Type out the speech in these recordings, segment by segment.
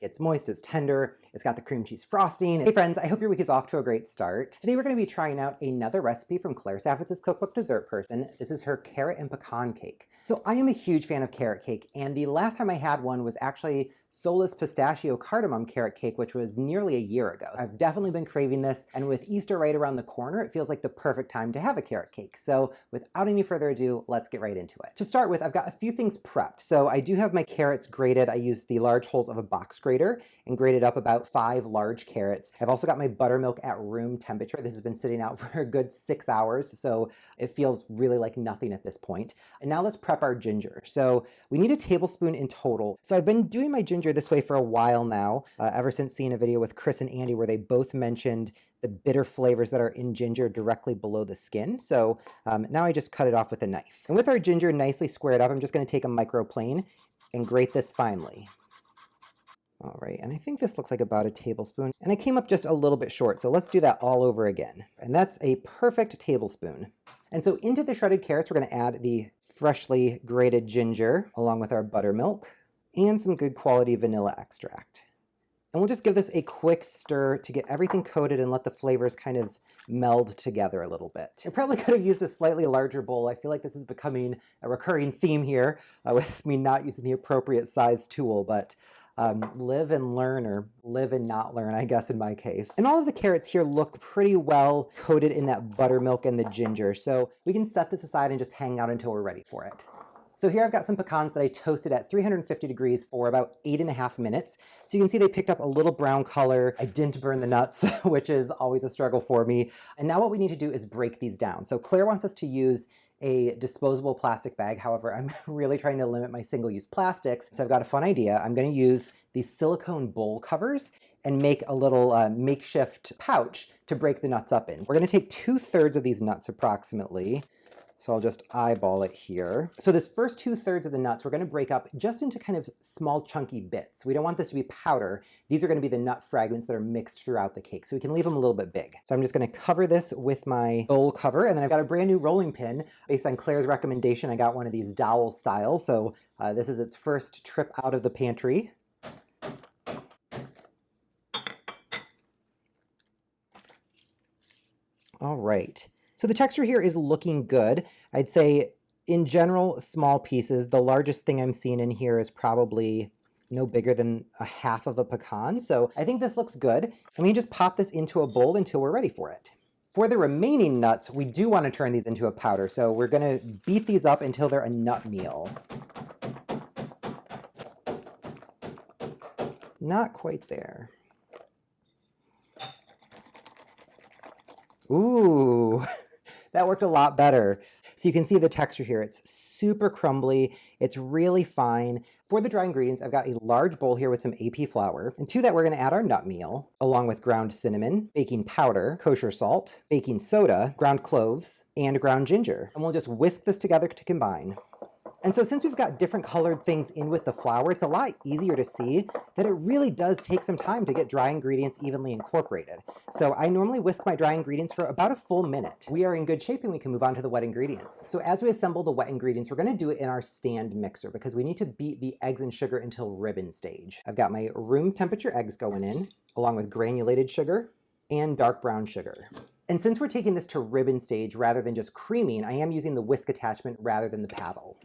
It's moist, it's tender, it's got the cream cheese frosting. Hey friends, I hope your week is off to a great start. Today we're going to be trying out another recipe from Claire Saffitz's Cookbook Dessert Person. This is her carrot and pecan cake. So I am a huge fan of carrot cake, and the last time I had one was actually Solus pistachio cardamom carrot cake, which was nearly a year ago. I've definitely been craving this, and with Easter right around the corner, it feels like the perfect time to have a carrot cake. So without any further ado, let's get right into it. To start with, I've got a few things prepped. So I do have my carrots grated. I used the large holes of a box grater and grated up about 5 large carrots. I've also got my buttermilk at room temperature. This has been sitting out for a good 6 hours, so it feels really like nothing at this point. And now let's prep our ginger. So we need a tablespoon in total. So I've been doing my ginger this way for a while now, ever since seeing a video with Chris and Andy where they both mentioned the bitter flavors that are in ginger directly below the skin. So now I just cut it off with a knife. And with our ginger nicely squared up, I'm just going to take a microplane and grate this finely. All right, and I think this looks like about a tablespoon. And I came up just a little bit short, so let's do that all over again. And that's a perfect tablespoon. And so into the shredded carrots, we're going to add the freshly grated ginger along with our buttermilk and some good quality vanilla extract. And we'll just give this a quick stir to get everything coated and let the flavors kind of meld together a little bit. I probably could have used a slightly larger bowl. I feel like this is becoming a recurring theme here with me not using the appropriate size tool, but live and learn, or live and not learn, I guess in my case. And all of the carrots here look pretty well coated in that buttermilk and the ginger, so we can set this aside and just hang out until we're ready for it. So here I've got some pecans that I toasted at 350 degrees for about 8.5 minutes. So you can see they picked up a little brown color. I didn't burn the nuts, which is always a struggle for me. And now what we need to do is break these down. So Claire wants us to use a disposable plastic bag. However, I'm really trying to limit my single-use plastics. So I've got a fun idea. I'm going to use these silicone bowl covers and make a little makeshift pouch to break the nuts up in. We're going to take 2/3 of these nuts approximately. So I'll just eyeball it here. So this first 2/3 of the nuts, we're going to break up just into kind of small chunky bits. We don't want this to be powder. These are going to be the nut fragments that are mixed throughout the cake. So we can leave them a little bit big. So I'm just going to cover this with my bowl cover. And then I've got a brand new rolling pin. Based on Claire's recommendation, I got one of these dowel style. So this is its first trip out of the pantry. All right. So the texture here is looking good. I'd say in general, small pieces. The largest thing I'm seeing in here is probably no bigger than a half of a pecan. So I think this looks good. And we just pop this into a bowl until we're ready for it. For the remaining nuts, we do want to turn these into a powder. So we're going to beat these up until they're a nut meal. Not quite there. Ooh. That worked a lot better. So you can see the texture here. It's super crumbly. It's really fine. For the dry ingredients, I've got a large bowl here with some AP flour. And to that, we're going to add our nut meal, along with ground cinnamon, baking powder, kosher salt, baking soda, ground cloves, and ground ginger. And we'll just whisk this together to combine. And so since we've got different colored things in with the flour, it's a lot easier to see that it really does take some time to get dry ingredients evenly incorporated. So I normally whisk my dry ingredients for about a full minute. We are in good shape and we can move on to the wet ingredients. So as we assemble the wet ingredients, we're going to do it in our stand mixer because we need to beat the eggs and sugar until ribbon stage. I've got my room temperature eggs going in, along with granulated sugar and dark brown sugar. And since we're taking this to ribbon stage rather than just creaming, I am using the whisk attachment rather than the paddle.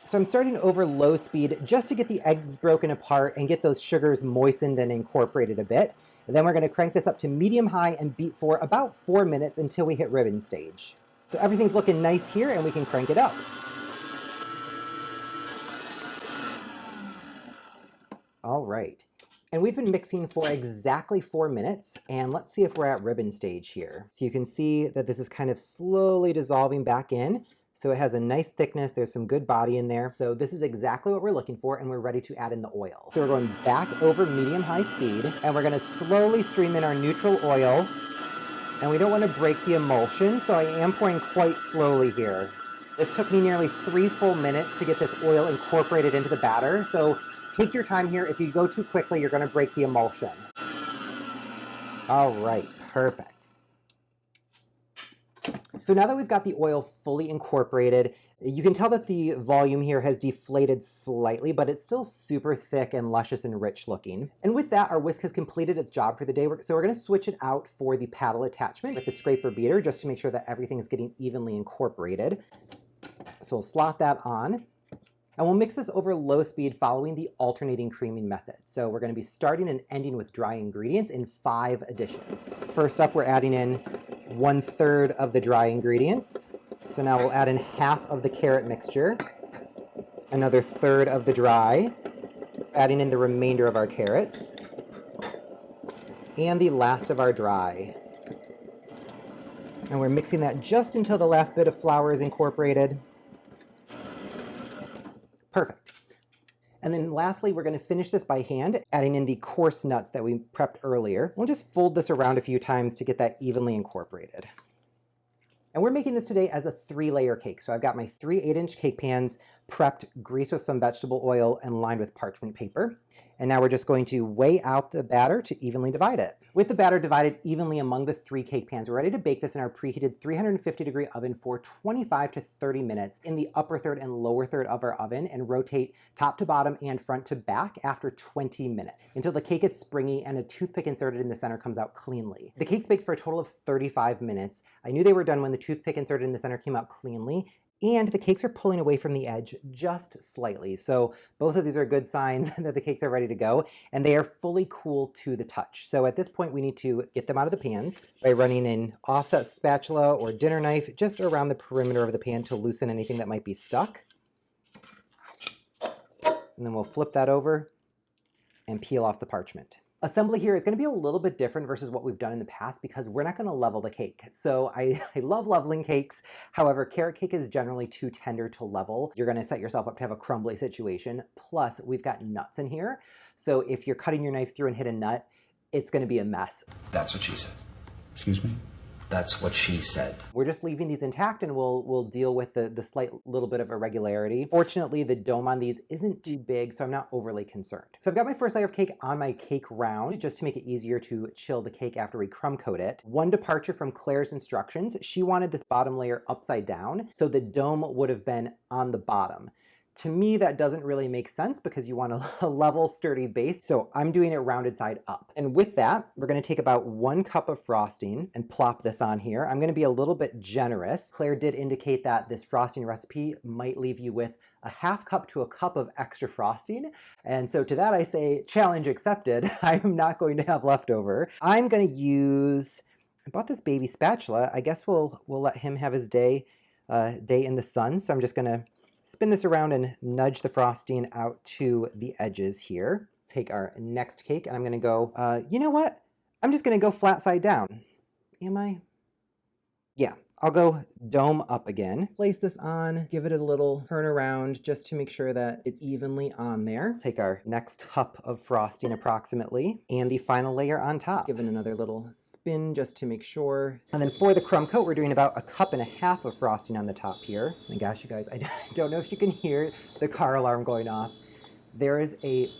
So I'm starting over low speed just to get the eggs broken apart and get those sugars moistened and incorporated a bit. And then we're going to crank this up to medium-high and beat for about 4 minutes until we hit ribbon stage. So everything's looking nice here and we can crank it up. All right. And we've been mixing for exactly 4 minutes, and let's see if we're at ribbon stage here. So you can see that this is kind of slowly dissolving back in. So it has a nice thickness, there's some good body in there. So this is exactly what we're looking for, and we're ready to add in the oil. So we're going back over medium-high speed, and we're gonna slowly stream in our neutral oil. And we don't wanna break the emulsion, so I am pouring quite slowly here. This took me nearly 3 full minutes to get this oil incorporated into the batter. So take your time here. If you go too quickly, you're going to break the emulsion. All right, perfect. So now that we've got the oil fully incorporated, you can tell that the volume here has deflated slightly, but it's still super thick and luscious and rich looking. And with that, our whisk has completed its job for the day. So we're going to switch it out for the paddle attachment with the scraper beater just to make sure that everything is getting evenly incorporated. So we'll slot that on. And we'll mix this over low speed following the alternating creaming method. So we're going to be starting and ending with dry ingredients in 5 additions. First up, we're adding in 1/3 of the dry ingredients. So now we'll add in half of the carrot mixture, another 1/3 of the dry, adding in the remainder of our carrots, and the last of our dry. And we're mixing that just until the last bit of flour is incorporated. Perfect. And then lastly, we're going to finish this by hand, adding in the coarse nuts that we prepped earlier. We'll just fold this around a few times to get that evenly incorporated. And we're making this today as a 3-layer cake. So I've got my 3 8-inch cake pans prepped, greased with some vegetable oil, and lined with parchment paper. And now we're just going to weigh out the batter to evenly divide it. With the batter divided evenly among the 3 cake pans, we're ready to bake this in our preheated 350-degree oven for 25 to 30 minutes in the upper third and lower third of our oven, and rotate top to bottom and front to back after 20 minutes until the cake is springy and a toothpick inserted in the center comes out cleanly. The cake's baked for a total of 35 minutes. I knew they were done when the toothpick inserted in the center came out cleanly, and the cakes are pulling away from the edge just slightly. So both of these are good signs that the cakes are ready to go, and they are fully cool to the touch. So at this point, we need to get them out of the pans by running an offset spatula or dinner knife just around the perimeter of the pan to loosen anything that might be stuck. And then we'll flip that over and peel off the parchment. Assembly here is going to be a little bit different versus what we've done in the past because we're not going to level the cake. So I love leveling cakes. However, carrot cake is generally too tender to level. You're going to set yourself up to have a crumbly situation. Plus, we've got nuts in here. So if you're cutting your knife through and hit a nut, it's going to be a mess. That's what she said. Excuse me? That's what she said. We're just leaving these intact, and we'll deal with the slight little bit of irregularity. Fortunately, the dome on these isn't too big, so I'm not overly concerned. So I've got my first layer of cake on my cake round, just to make it easier to chill the cake after we crumb coat it. One departure from Claire's instructions, she wanted this bottom layer upside down, so the dome would have been on the bottom. To me, that doesn't really make sense because you want a level, sturdy base. So I'm doing it rounded side up. And with that, we're going to take about 1 cup of frosting and plop this on here. I'm going to be a little bit generous. Claire did indicate that this frosting recipe might leave you with a 1/2 cup to a cup of extra frosting. And so to that I say, challenge accepted. I am not going to have leftover. I'm going to use, I bought this baby spatula. I guess we'll let him have his day in the sun. So I'm just going to spin this around and nudge the frosting out to the edges here. Take our next cake, and I'm gonna go, you know what? I'm just gonna go flat side down. Am I? Yeah, I'll go dome up again. Place this on, give it a little turn around just to make sure that it's evenly on there. Take our next cup of frosting approximately, and the final layer on top. Give it another little spin just to make sure. And then for the crumb coat, we're doing about 1.5 cups of frosting on the top here. And gosh, you guys, I don't know if you can hear the car alarm going off. There is a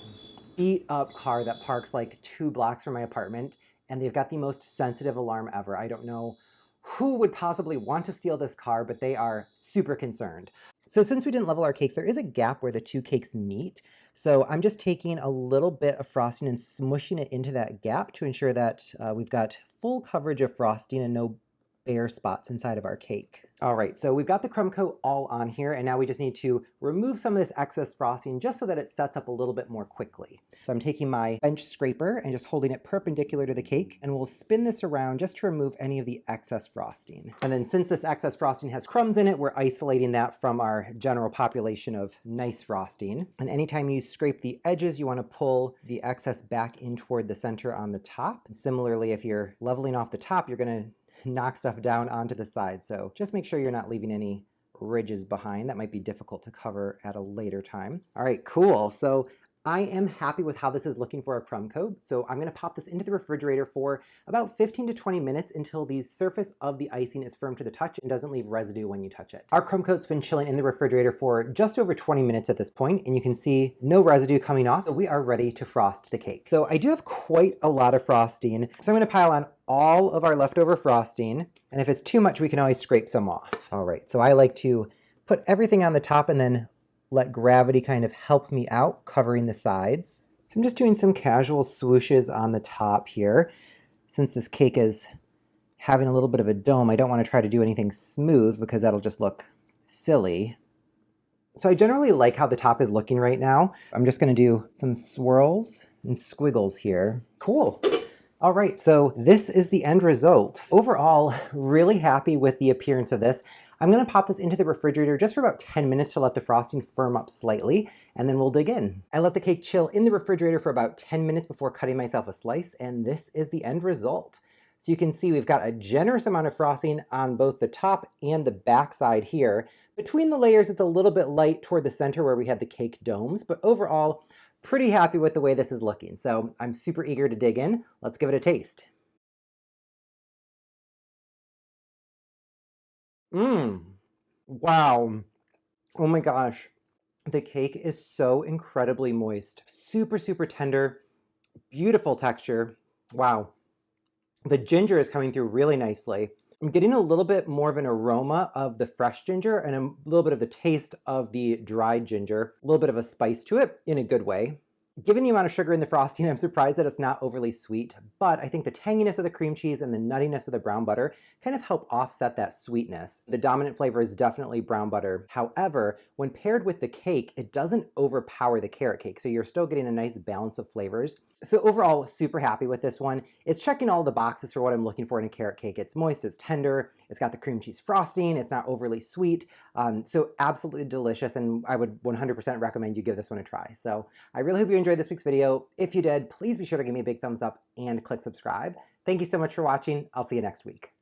beat up car that parks like 2 blocks from my apartment, and they've got the most sensitive alarm ever. I don't know who would possibly want to steal this car, but they are super concerned. So since we didn't level our cakes, there is a gap where the 2 cakes meet. So I'm just taking a little bit of frosting and smushing it into that gap to ensure that we've got full coverage of frosting and no bare spots inside of our cake. All right, so we've got the crumb coat all on here, and now we just need to remove some of this excess frosting just so that it sets up a little bit more quickly. So I'm taking my bench scraper and just holding it perpendicular to the cake, and we'll spin this around just to remove any of the excess frosting. And then since this excess frosting has crumbs in it, we're isolating that from our general population of nice frosting. And anytime you scrape the edges, you want to pull the excess back in toward the center on the top. And similarly, if you're leveling off the top, you're going to knock stuff down onto the side. So just make sure you're not leaving any ridges behind. That might be difficult to cover at a later time. All right, cool. So I am happy with how this is looking for a crumb coat, so I'm going to pop this into the refrigerator for about 15 to 20 minutes until the surface of the icing is firm to the touch and doesn't leave residue when you touch it. Our crumb coat's been chilling in the refrigerator for just over 20 minutes at this point, and you can see no residue coming off, so we are ready to frost the cake. So I do have quite a lot of frosting, so I'm going to pile on all of our leftover frosting, and if it's too much, we can always scrape some off. All right, so I like to put everything on the top and then let gravity kind of help me out, covering the sides. So I'm just doing some casual swooshes on the top here. Since this cake is having a little bit of a dome, I don't want to try to do anything smooth because that'll just look silly. So I generally like how the top is looking right now. I'm just going to do some swirls and squiggles here. Cool. All right, so this is the end result. Overall, really happy with the appearance of this. I'm going to pop this into the refrigerator just for about 10 minutes to let the frosting firm up slightly, and then we'll dig in. I let the cake chill in the refrigerator for about 10 minutes before cutting myself a slice, and this is the end result. So you can see we've got a generous amount of frosting on both the top and the back side here. Between the layers, it's a little bit light toward the center where we had the cake domes, but overall, pretty happy with the way this is looking. So I'm super eager to dig in. Let's give it a taste. Wow. Oh my gosh. The cake is so incredibly moist. Super, super tender. Beautiful texture. Wow. The ginger is coming through really nicely. I'm getting a little bit more of an aroma of the fresh ginger and a little bit of the taste of the dried ginger. A little bit of a spice to it in a good way. Given the amount of sugar in the frosting, I'm surprised that it's not overly sweet, but I think the tanginess of the cream cheese and the nuttiness of the brown butter kind of help offset that sweetness. The dominant flavor is definitely brown butter. However, when paired with the cake, it doesn't overpower the carrot cake, so you're still getting a nice balance of flavors. So overall, super happy with this one. It's checking all the boxes for what I'm looking for in a carrot cake. It's moist, it's tender, it's got the cream cheese frosting, it's not overly sweet, so absolutely delicious, and I would 100% recommend you give this one a try. So I really hope you enjoyed this week's video. If you did, please be sure to give me a big thumbs up and click subscribe. Thank you so much for watching. I'll see you next week.